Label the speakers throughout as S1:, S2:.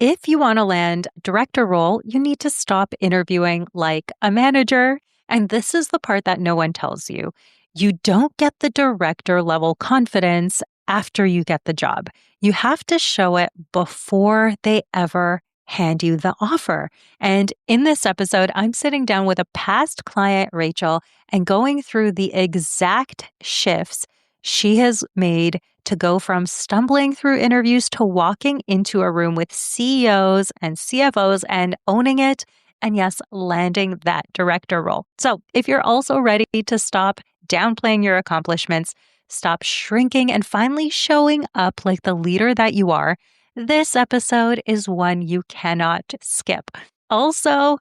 S1: if you want to land director role, you need to stop interviewing like a manager. And this is the part that no one tells you. You don't get the director level confidence after you get the job. You have to show it before they ever hand you the offer. And in this episode, I'm sitting down with a past client, Rachel, and going through the exact shifts she has made to go from stumbling through interviews to walking into a room with CEOs and CFOs and owning it. And yes, landing that director role. So if you're also ready to stop downplaying your accomplishments, stop shrinking, and finally showing up like the leader that you are, this episode is one you cannot skip. Also,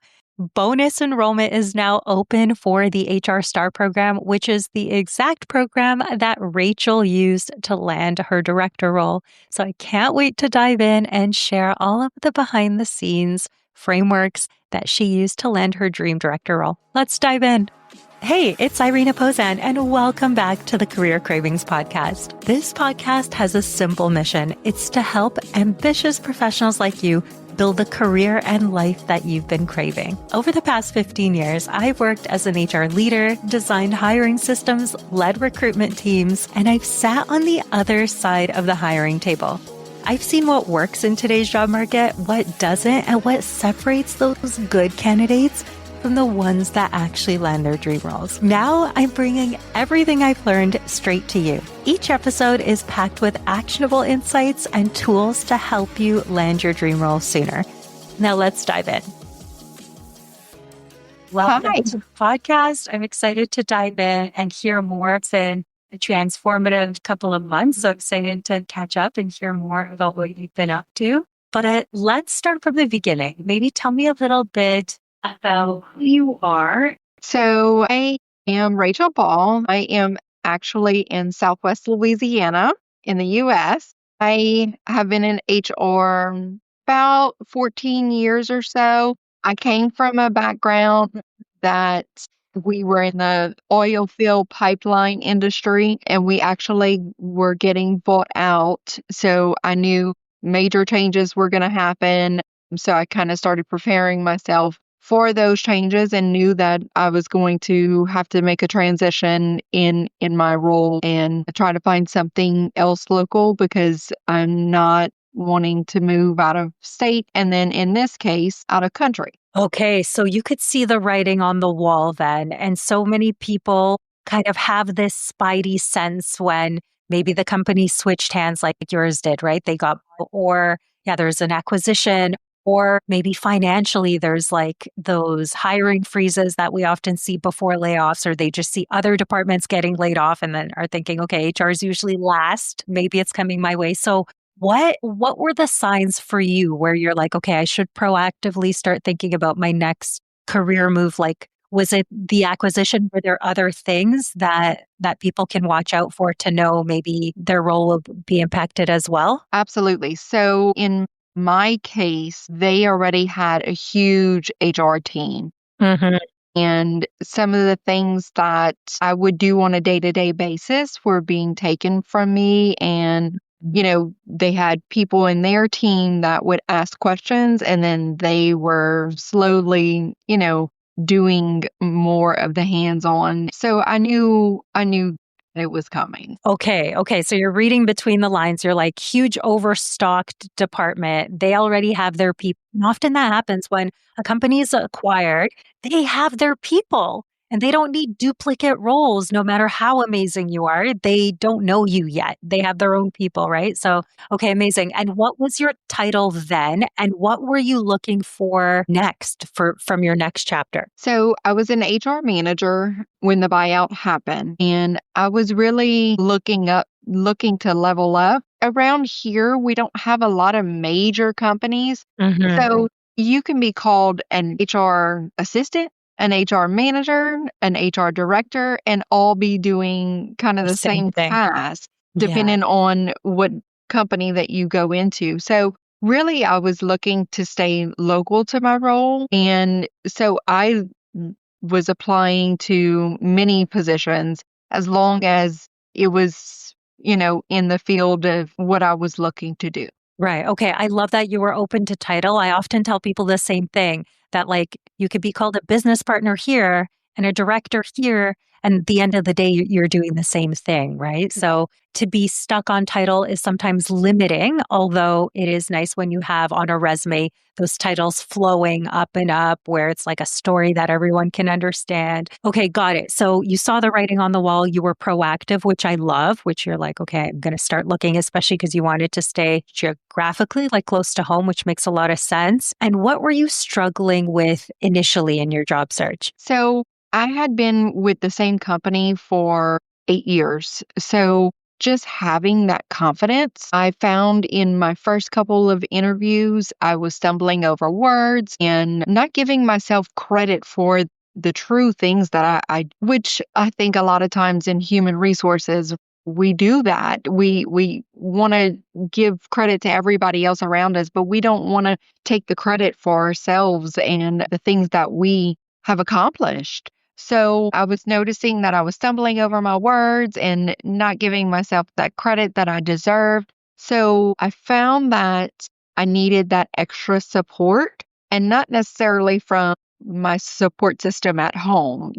S1: bonus enrollment is now open for the HR Star program, which is the exact program that Rachel used to land her director role. So I can't wait to dive in and share all of the behind the scenes frameworks that she used to land her dream director role. Let's dive in. Hey, it's Irina Pozan, and welcome back to the Career Cravings Podcast. This podcast has a simple mission. It's to help ambitious professionals like you build the career and life that you've been craving. Over the past 15 years, I've worked as an HR leader, designed hiring systems, led recruitment teams, and I've sat on the other side of the hiring table. I've seen what works in today's job market, what doesn't, and what separates those good candidates from the ones that actually land their dream roles. Now I'm bringing everything I've learned straight to you. Each episode is packed with actionable insights and tools to help you land your dream role sooner. Now let's dive in. Welcome to the podcast. I'm excited to dive in and hear more. It's been a transformative couple of months, so excited to catch up and hear more about what you've been up to. But let's start from the beginning. Maybe tell me a little bit about who you are.
S2: So I am Rachel Ball. I am actually in Southwest Louisiana in the U.S. I have been in HR about 14 years or so. I came from a background that we were in the oil field pipeline industry, and we actually were getting bought out. So I knew major changes were going to happen. So I kind of started preparing myself for those changes and knew that I was going to have to make a transition in my role and try to find something else local because I'm not wanting to move out of state and then in this case out of country.
S1: Okay, so you could see the writing on the wall then. And so many people kind of have this spidey sense when maybe the company switched hands like yours did, right? They got, or there's an acquisition. Or maybe financially, there's like those hiring freezes that we often see before layoffs, or they just see other departments getting laid off and then are thinking, okay, HR is usually last. Maybe it's coming my way. So what were the signs for you where you're like, okay, I should proactively start thinking about my next career move? Like, was it the acquisition? Were there other things that people can watch out for to know maybe their role will be impacted as well?
S2: Absolutely. So in my case, they already had a huge HR team.
S1: Mm-hmm.
S2: And some of the things that I would do on a day-to-day basis were being taken from me. And, they had people in their team that would ask questions and then they were slowly, doing more of the hands-on. So I knew it was coming.
S1: Okay. So you're reading between the lines. You're like, huge overstocked department. They already have their people. And often that happens when a company is acquired, they have their people and they don't need duplicate roles. No matter how amazing you are, they don't know you yet. They have their own people, right? So, okay, amazing. And what was your title then? And what were you looking for next from your next chapter?
S2: So I was an HR manager when the buyout happened, and I was really looking to level up. Around here, we don't have a lot of major companies.
S1: Mm-hmm.
S2: So you can be called an HR assistant, an HR manager, an HR director, and all be doing kind of the same task, depending on what company that you go into. So really, I was looking to stay local to my role. And so I was applying to many positions as long as it was, in the field of what I was looking to do.
S1: Right. Okay. I love that you were open to title. I often tell people the same thing that, like, you could be called a business partner here and a director here. And at the end of the day, you're doing the same thing. Right. So to be stuck on title is sometimes limiting, although it is nice when you have on a resume those titles flowing up and up where it's like a story that everyone can understand. Okay, got it. So you saw the writing on the wall, you were proactive, which I love, which you're like, okay, I'm going to start looking, especially because you wanted to stay geographically like close to home, which makes a lot of sense. And what were you struggling with initially in your job search?
S2: So I had been with the same company for 8 years. So just having that confidence, I found in my first couple of interviews, I was stumbling over words and not giving myself credit for the true things that which I think a lot of times in human resources, we do that. We want to give credit to everybody else around us, but we don't want to take the credit for ourselves and the things that we have accomplished. So I was noticing that I was stumbling over my words and not giving myself that credit that I deserved. So I found that I needed that extra support and not necessarily from my support system at home,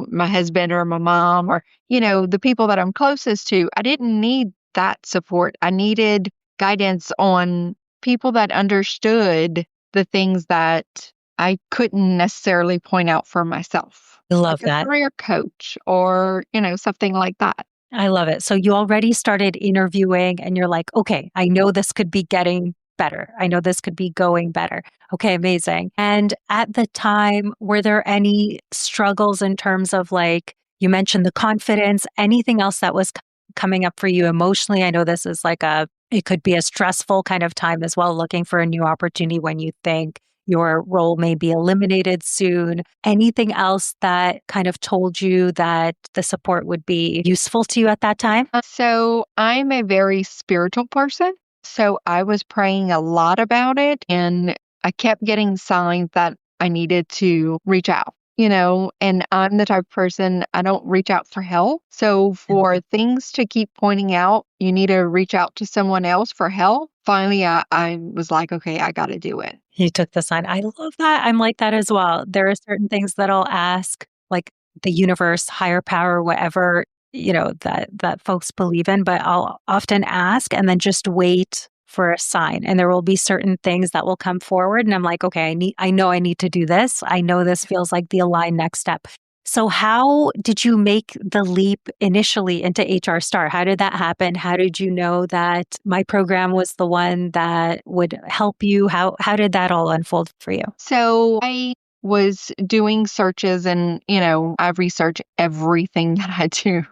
S2: my husband or my mom or, the people that I'm closest to. I didn't need that support. I needed guidance on people that understood the things that I couldn't necessarily point out for myself,
S1: I
S2: like
S1: love
S2: a
S1: that.
S2: career coach or, something like that.
S1: I love it. So you already started interviewing and you're like, okay, I know this could be getting better. I know this could be going better. Okay, amazing. And at the time, were there any struggles in terms of, like, you mentioned the confidence, anything else that was coming up for you emotionally? I know this is like it could be a stressful kind of time as well, looking for a new opportunity when you think your role may be eliminated soon. Anything else that kind of told you that the support would be useful to you at that time?
S2: So I'm a very spiritual person. So I was praying a lot about it and I kept getting signs that I needed to reach out, and I'm the type of person I don't reach out for help. So for things to keep pointing out, you need to reach out to someone else for help. Finally, I was like, okay, I got to do it.
S1: You took the sign. I love that. I'm like that as well. There are certain things that I'll ask, like the universe, higher power, whatever, that folks believe in, but I'll often ask and then just wait for a sign. And there will be certain things that will come forward. And I'm like, okay, I know I need to do this. I know this feels like the aligned next step. So how did you make the leap initially into HR Star? How did that happen? How did you know that my program was the one that would help you? How did that all unfold for you?
S2: So I was doing searches and, I research everything that I do.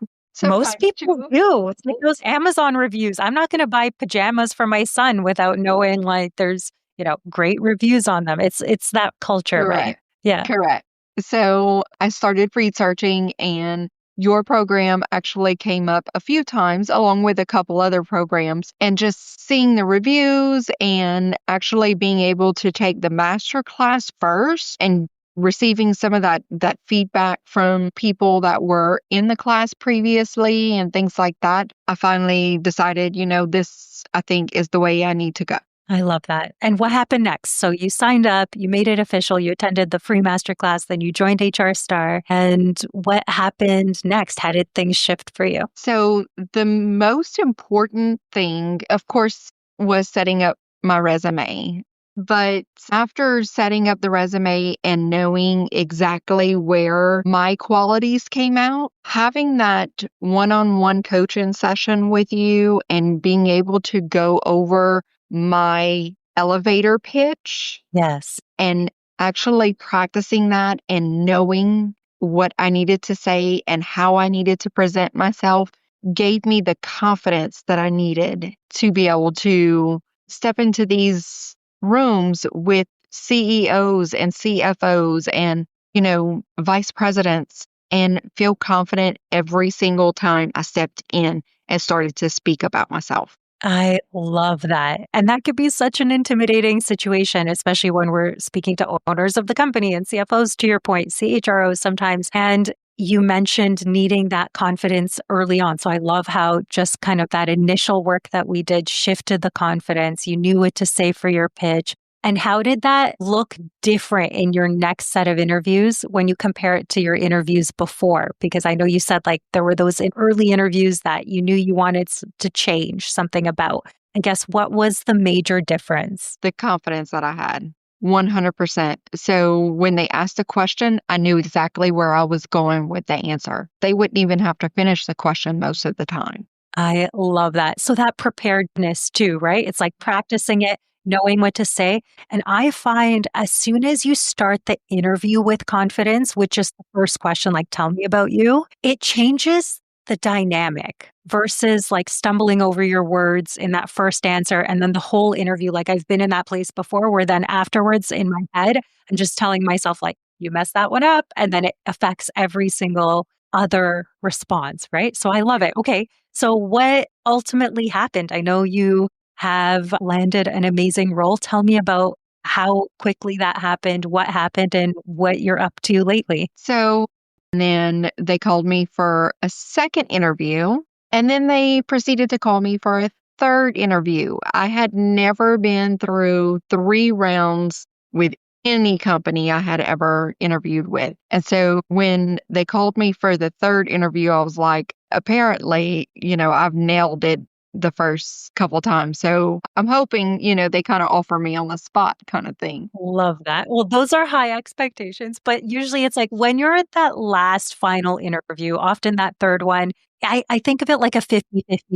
S1: Most
S2: Sometimes
S1: people
S2: too.
S1: do. It's like those Amazon reviews. I'm not going to buy pajamas for my son without knowing, like, there's, great reviews on them. It's that culture, right?
S2: Correct.
S1: Yeah.
S2: Correct. So I started researching, and your program actually came up a few times along with a couple other programs. And just seeing the reviews and actually being able to take the master class first and receiving some of that feedback from people that were in the class previously and things like that, I finally decided, this I think is the way I need to go.
S1: I love that. And what happened next? So you signed up, you made it official, you attended the free masterclass, then you joined HR Star. And what happened next? How did things shift for you?
S2: So the most important thing, of course, was setting up my resume. But after setting up the resume and knowing exactly where my qualities came out, having that one-on-one coaching session with you and being able to go over my elevator pitch
S1: Yes.
S2: and actually practicing that and knowing what I needed to say and how I needed to present myself gave me the confidence that I needed to be able to step into these rooms with CEOs and CFOs and, vice presidents and feel confident every single time I stepped in and started to speak about myself.
S1: I love that. And that could be such an intimidating situation, especially when we're speaking to owners of the company and CFOs, to your point, CHROs sometimes. And you mentioned needing that confidence early on. So I love how just kind of that initial work that we did shifted the confidence. You knew what to say for your pitch. And how did that look different in your next set of interviews when you compare it to your interviews before? Because I know you said like there were those early interviews that you knew you wanted to change something about. I guess what was the major difference?
S2: The confidence that I had. 100%. So when they asked a question, I knew exactly where I was going with the answer. They wouldn't even have to finish the question most of the time.
S1: I love that. So that preparedness too, right? It's like practicing it, knowing what to say. And I find as soon as you start the interview with confidence, with just the first question, like, tell me about you, it changes the dynamic versus like stumbling over your words in that first answer. And then the whole interview, like I've been in that place before where then afterwards in my head, I'm just telling myself, like, you messed that one up. And then it affects every single other response, right? So I love it. Okay. So, what ultimately happened? I know you have landed an amazing role. Tell me about how quickly that happened, what happened, and what you're up to lately.
S2: So then they called me for a second interview, and then they proceeded to call me for a third interview. I had never been through 3 rounds with any company I had ever interviewed with. And so when they called me for the third interview, I was like, apparently, I've nailed it the first couple times. So I'm hoping, they kind of offer me on the spot kind of thing.
S1: Love that. Well, those are high expectations, but usually it's like when you're at that last final interview, often that third one, I think of it like a 50-50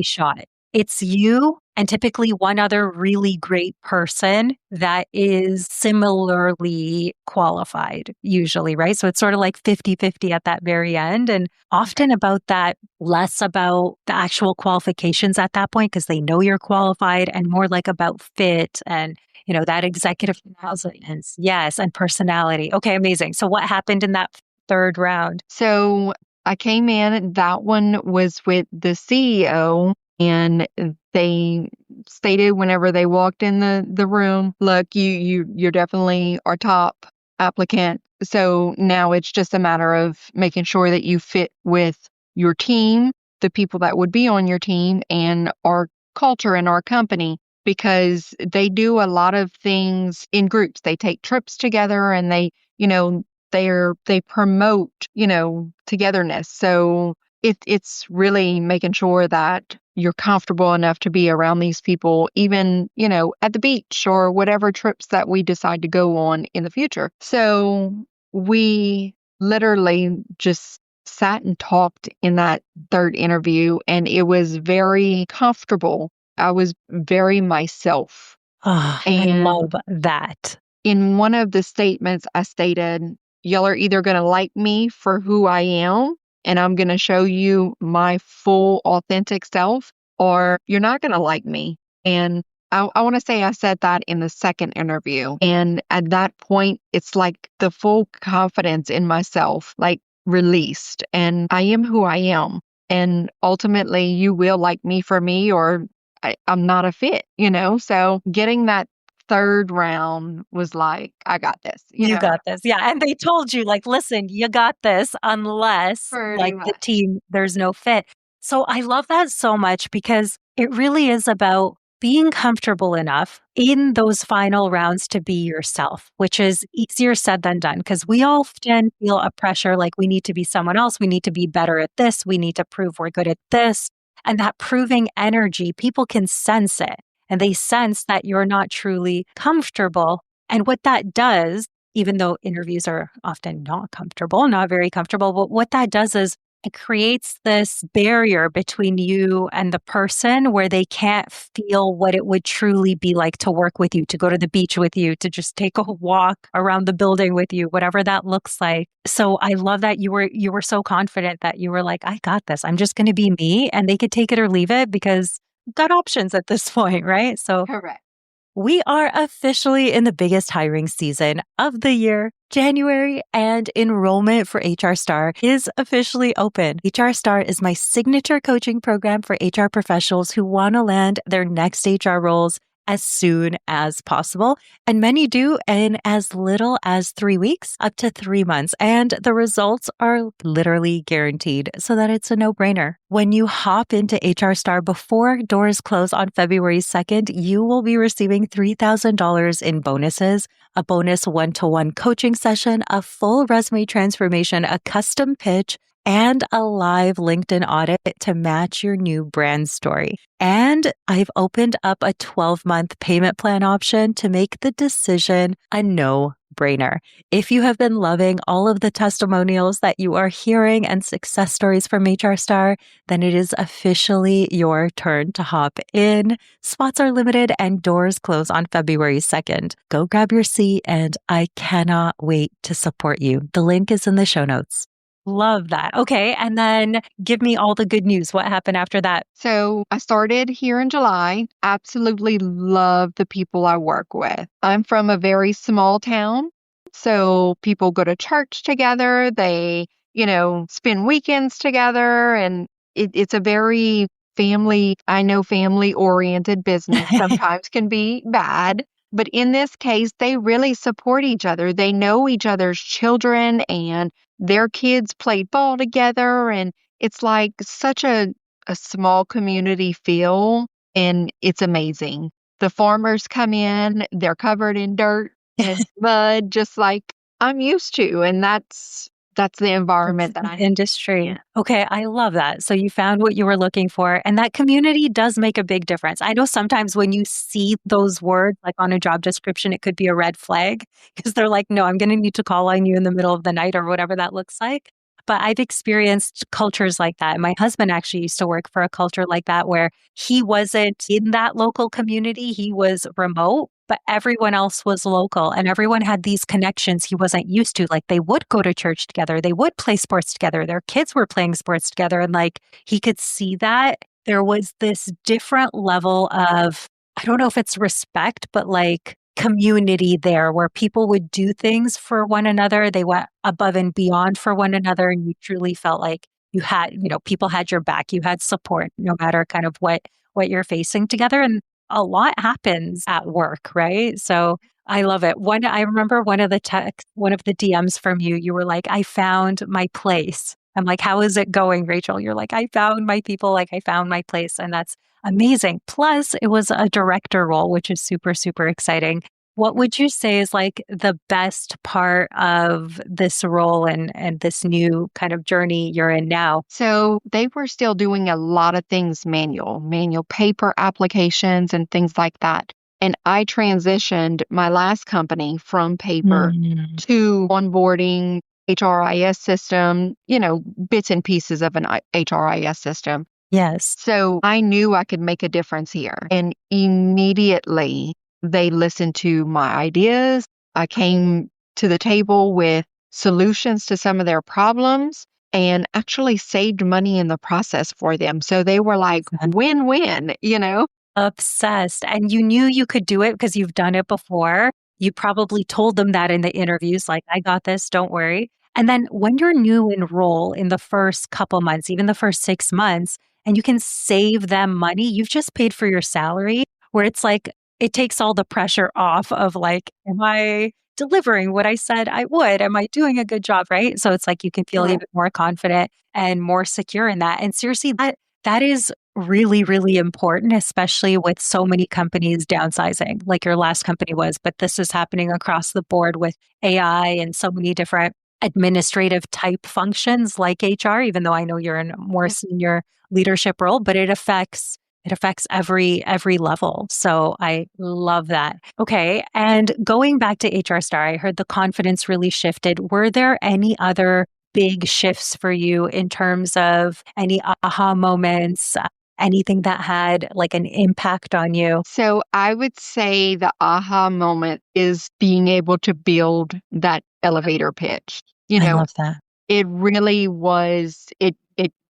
S1: shot. It's you and typically one other really great person that is similarly qualified, usually, right? So it's sort of like 50-50 at that very end. And often about that, less about the actual qualifications at that point, because they know you're qualified, and more like about fit and that executive presence. Yes. And personality. Okay. Amazing. So what happened in that third round?
S2: So I came in, that one was with the CEO, and they stated whenever they walked in the room, look, you're definitely our top applicant. So now it's just a matter of making sure that you fit with your team, the people that would be on your team, and our culture and our company, because they do a lot of things in groups. They take trips together, and they promote, togetherness. So it's really making sure that you're comfortable enough to be around these people, even, at the beach or whatever trips that we decide to go on in the future. So we literally just sat and talked in that third interview, and it was very comfortable. I was very myself.
S1: Oh, I
S2: And
S1: love that.
S2: in one of the statements, I stated, y'all are either going to like me for who I am, and I'm going to show you my full authentic self, or you're not going to like me. And I want to say I said that in the second interview. And at that point, it's like the full confidence in myself, like released. And I am who I am. And ultimately, you will like me for me, or I'm not a fit, So getting that third round was like, I got this,
S1: You got this. Yeah. And they told you, like, listen, you got this unless,
S2: pretty
S1: like, the
S2: much.
S1: team, there's no fit. So I love that so much because it really is about being comfortable enough in those final rounds to be yourself, which is easier said than done because we often feel a pressure like we need to be someone else. We need to be better at this. We need to prove we're good at this. And that proving energy, people can sense it and they sense that you're not truly comfortable. And what that does, even though interviews are often not comfortable, not very comfortable, but what that does is it creates this barrier between you and the person where they can't feel what it would truly be like to work with you, to go to the beach with you, to just take a walk around the building with you, whatever that looks like. So I love that you were so confident that you were like, I got this. I'm just going to be me, and they could take it or leave it because I've got options at this point, right? So
S2: Correct.
S1: we are officially in the biggest hiring season of the year, January, and enrollment for HR Star is officially open. HR Star is my signature coaching program for HR professionals who want to land their next HR roles as soon as possible. And many do in as little as 3 weeks, up to 3 months. And the results are literally guaranteed so that it's a no-brainer. When you hop into HR Star before doors close on February 2nd, you will be receiving $3,000 in bonuses, a bonus one-to-one coaching session, a full resume transformation, a custom pitch, and a live LinkedIn audit to match your new brand story. And I've opened up a 12-month payment plan option to make the decision a no-brainer. If you have been loving all of the testimonials that you are hearing and success stories from HR Star, then it is officially your turn to hop in. Spots are limited and doors close on February 2nd. Go grab your seat, and I cannot wait to support you. The link is in the show notes. Love that. Okay. And then give me all the good news. What happened after that?
S2: So I started here in July. Absolutely love the people I work with. I'm from a very small town. So people go to church together. They, spend weekends together. And it's a very family oriented business. Sometimes can be bad. But in this case, they really support each other. They know each other's children and their kids played ball together. And it's like such a small community feel. And it's amazing. The farmers come in, they're covered in dirt and mud, just like I'm used to. And that's the environment that I
S1: Industry.
S2: yeah.
S1: Okay, I love that. So you found what you were looking for, and that community does make a big difference. I know sometimes when you see those words like on a job description, it could be a red flag because they're like, no, I'm going to need to call on you in the middle of the night or whatever that looks like. But I've experienced cultures like that. My husband actually used to work for a culture like that where he wasn't in that local community. He was remote, but everyone else was local and everyone had these connections he wasn't used to. Like they would go to church together, they would play sports together, their kids were playing sports together. And like he could see that there was this different level of, I don't know if it's respect, but like community there where people would do things for one another. They went above and beyond for one another. And you truly felt like you had, people had your back, you had support, no matter kind of what you're facing together. And a lot happens at work, right? So I love it. I remember one of the DMs from you, you were like, I found my place. I'm like, how is it going, Rachel? You're like, I found my people, like I found my place. And that's amazing. Plus, it was a director role, which is super, super exciting. What would you say is like the best part of this role and this new kind of journey you're in now?
S2: So they were still doing a lot of things manual paper applications and things like that. And I transitioned my last company from paper to onboarding HRIS system, bits and pieces of an HRIS system.
S1: Yes.
S2: So I knew I could make a difference here. And immediately they listened to my ideas. I came to the table with solutions to some of their problems and actually saved money in the process for them. So they were like, win-win.
S1: Obsessed. And you knew you could do it because you've done it before. You probably told them that in the interviews, like, I got this, don't worry. And then when you're new in role in the first couple months, even the first 6 months, and you can save them money, you've just paid for your salary, where it's like, it takes all the pressure off of like, am I delivering what I said I would? Am I doing a good job? Right. So it's like you can feel even more confident and more secure in that. And seriously, that is really, really important, especially with so many companies downsizing, like your last company was. But this is happening across the board with AI and so many different administrative type functions like HR, even though I know you're in a more senior leadership role, but it affects every level. So I love that. Okay. And going back to HR Star, I heard the confidence really shifted. Were there any other big shifts for you in terms of any aha moments, anything that had like an impact on you?
S2: So I would say the aha moment is being able to build that elevator pitch.
S1: I love that.
S2: It really was, it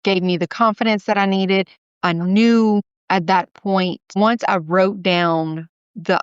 S2: gave me the confidence that I needed. I knew at that point, once I wrote down the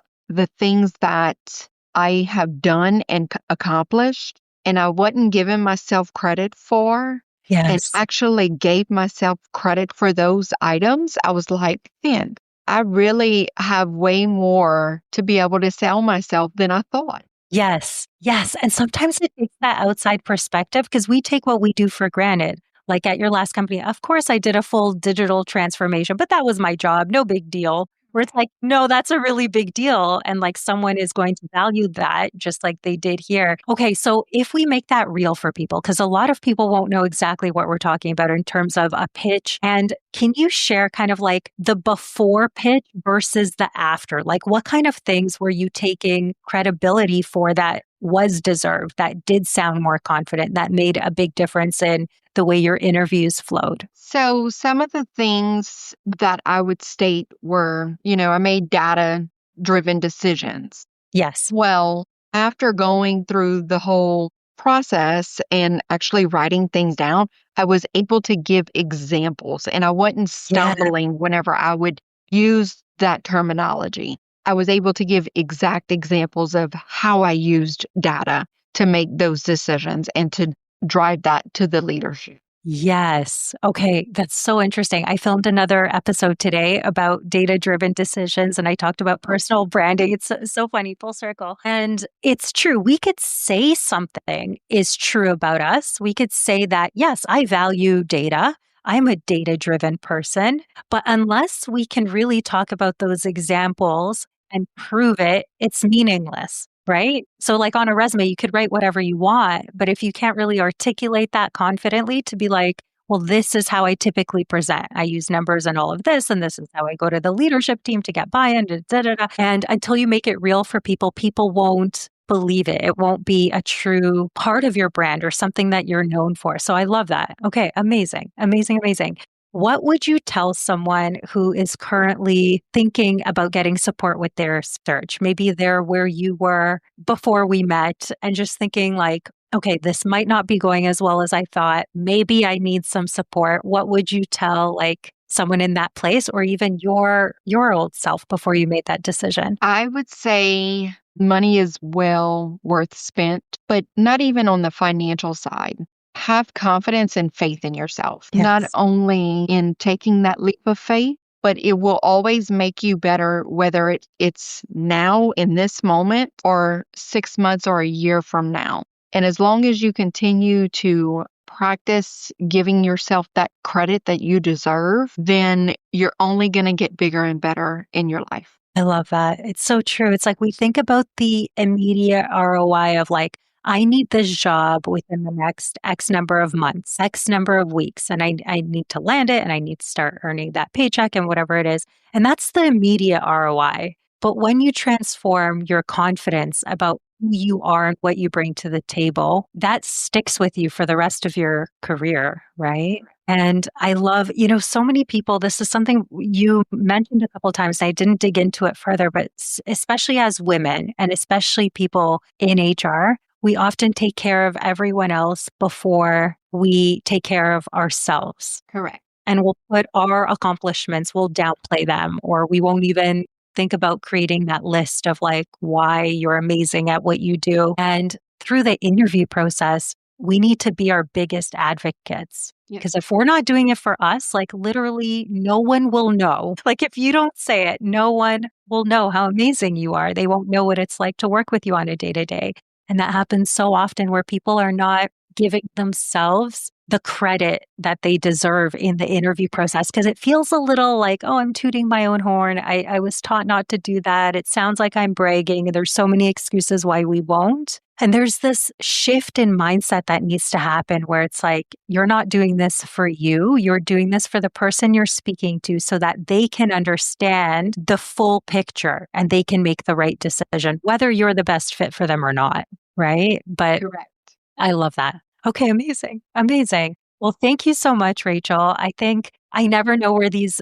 S2: things that I have done and accomplished, and I wasn't giving myself credit for, and
S1: Yes.
S2: actually gave myself credit for those items, I was like, man, I really have way more to be able to sell myself than I thought.
S1: Yes, yes, and sometimes it takes that outside perspective because we take what we do for granted. Like at your last company, of course, I did a full digital transformation, but that was my job, no big deal. Where it's like, no, that's a really big deal. And like someone is going to value that just like they did here. Okay, so if we make that real for people, because a lot of people won't know exactly what we're talking about in terms of a pitch. And can you share kind of like the before pitch versus the after? Like what kind of things were you taking credibility for that was deserved, that did sound more confident, that made a big difference in the way your interviews flowed?
S2: So, some of the things that I would state were, I made data driven decisions.
S1: Yes.
S2: Well, after going through the whole process and actually writing things down, I was able to give examples and I wasn't
S1: Yeah.
S2: stumbling whenever I would use that terminology. I was able to give exact examples of how I used data to make those decisions and to drive that to the leadership.
S1: Yes. Okay. That's so interesting. I filmed another episode today about data driven decisions and I talked about personal branding. It's so funny, full circle. And it's true. We could say something is true about us. We could say that, yes, I value data. I'm a data driven person. But unless we can really talk about those examples and prove it, it's meaningless. Right? So, like on a resume, you could write whatever you want, but if you can't really articulate that confidently to be like, well, this is how I typically present. I use numbers and all of this, and this is how I go to the leadership team to get buy-in. Da, da, da, da. And until you make it real for people, people won't believe it. It won't be a true part of your brand or something that you're known for. So I love that. Okay, amazing, amazing, amazing. What would you tell someone who is currently thinking about getting support with their search? Maybe they're where you were before we met and just thinking like, okay, this might not be going as well as I thought. Maybe I need some support. What would you tell like someone in that place or even your old self before you made that decision?
S2: I would say money is well worth spent, but not even on the financial side. Have confidence and faith in yourself, not
S1: Yes.
S2: only in taking that leap of faith, but it will always make you better, whether it's now in this moment or 6 months or a year from now. And as long as you continue to practice giving yourself that credit that you deserve, then you're only going to get bigger and better in your life.
S1: I love that. It's so true. It's like we think about the immediate ROI of like, I need this job within the next X number of months, X number of weeks, and I need to land it and I need to start earning that paycheck and whatever it is. And that's the immediate ROI. But when you transform your confidence about who you are and what you bring to the table, that sticks with you for the rest of your career, right? And I love, so many people, this is something you mentioned a couple of times. I didn't dig into it further, but especially as women and especially people in HR, we often take care of everyone else before we take care of ourselves.
S2: Correct.
S1: And we'll put our accomplishments, we'll downplay them, or we won't even think about creating that list of like why you're amazing at what you do. And through the interview process, we need to be our biggest advocates.
S2: Yes.
S1: Because if we're not doing it for us, like literally no one will know. Like if you don't say it, no one will know how amazing you are. They won't know what it's like to work with you on a day to day. And that happens so often where people are not giving themselves the credit that they deserve in the interview process because it feels a little like, oh, I'm tooting my own horn. I was taught not to do that. It sounds like I'm bragging. There's so many excuses why we won't. And there's this shift in mindset that needs to happen where it's like, you're not doing this for you. You're doing this for the person you're speaking to so that they can understand the full picture and they can make the right decision, whether you're the best fit for them or not. Right. But
S2: Correct.
S1: I love that. Okay, amazing. Amazing. Well, thank you so much, Rachel. I think I never know where these,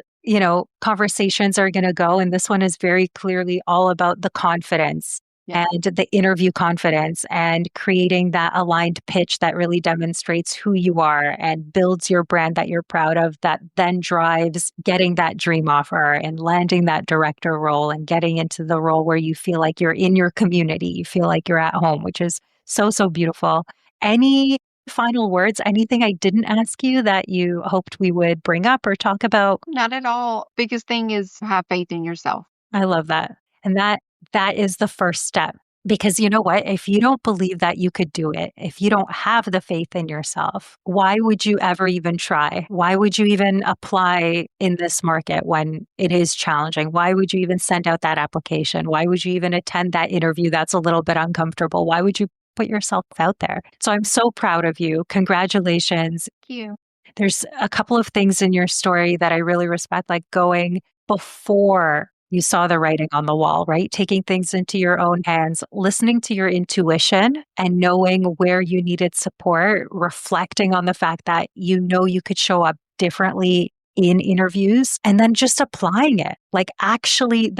S1: conversations are going to go. And this one is very clearly all about the confidence and the interview confidence and creating that aligned pitch that really demonstrates who you are and builds your brand that you're proud of, that then drives getting that dream offer and landing that director role and getting into the role where you feel like you're in your community, you feel like you're at home, which is so, so beautiful. Any Final words, anything I didn't ask you that you hoped we would bring up or talk about?
S2: Not at all. Biggest thing is have faith in yourself.
S1: I love that. And that is the first step. Because you know what? If you don't believe that you could do it, if you don't have the faith in yourself, why would you ever even try? Why would you even apply in this market when it is challenging? Why would you even send out that application? Why would you even attend that interview that's a little bit uncomfortable? Why would you put yourself out there? So I'm so proud of you. Congratulations.
S2: Thank you.
S1: There's a couple of things in your story that I really respect, like going before you saw the writing on the wall, right? Taking things into your own hands, listening to your intuition and knowing where you needed support, reflecting on the fact that you know you could show up differently in interviews, and then just applying it. Like actually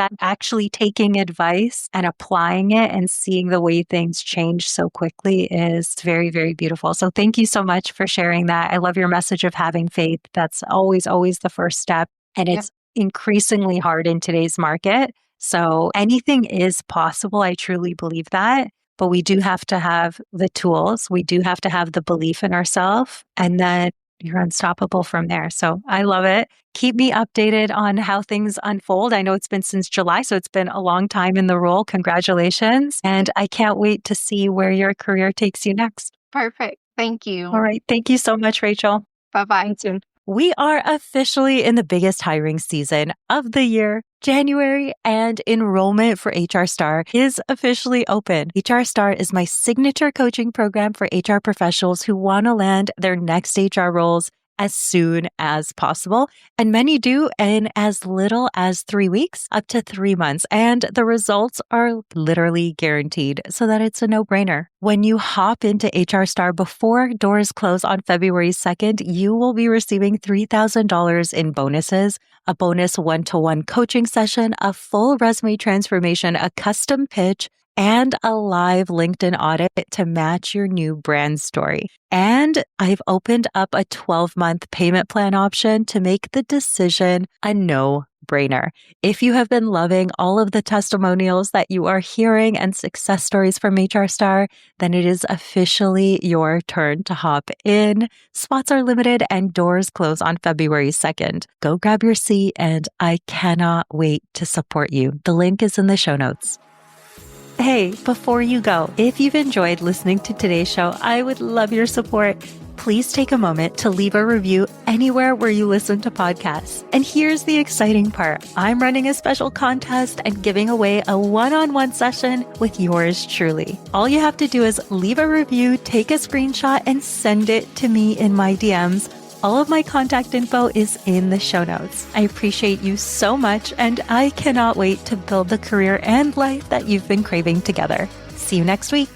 S1: taking advice and applying it and seeing the way things change so quickly is very, very beautiful. So thank you so much for sharing that. I love your message of having faith. That's always, always the first step. And
S2: Yep.
S1: it's increasingly hard in today's market. So anything is possible. I truly believe that. But we do have to have the tools. We do have to have the belief in ourselves. And then you're unstoppable from there. So I love it. Keep me updated on how things unfold. I know it's been since July, so it's been a long time in the role. Congratulations. And I can't wait to see where your career takes you next.
S2: Perfect. Thank you.
S1: All right. Thank you so much, Rachel.
S2: Bye-bye.
S1: We are officially in the biggest hiring season of the year, January, and enrollment for HR Star is officially open. HR Star is my signature coaching program for HR professionals who want to land their next HR roles as soon as possible. And many do in as little as 3 weeks, up to 3 months. And the results are literally guaranteed so that it's a no-brainer. When you hop into HR Star before doors close on February 2nd, you will be receiving $3,000 in bonuses, a bonus one-to-one coaching session, a full resume transformation, a custom pitch, and a live LinkedIn audit to match your new brand story. And I've opened up a 12-month payment plan option to make the decision a no-brainer. If you have been loving all of the testimonials that you are hearing and success stories from HR Star, then it is officially your turn to hop in. Spots are limited and doors close on February 2nd. Go grab your seat, and I cannot wait to support you. The link is in the show notes. Hey, before you go, if you've enjoyed listening to today's show, I would love your support. Please take a moment to leave a review anywhere where you listen to podcasts. And here's the exciting part. I'm running a special contest and giving away a one-on-one session with yours truly. All you have to do is leave a review, take a screenshot, and send it to me in my DMs. All of my contact info is in the show notes. I appreciate you so much, and I cannot wait to build the career and life that you've been craving together. See you next week.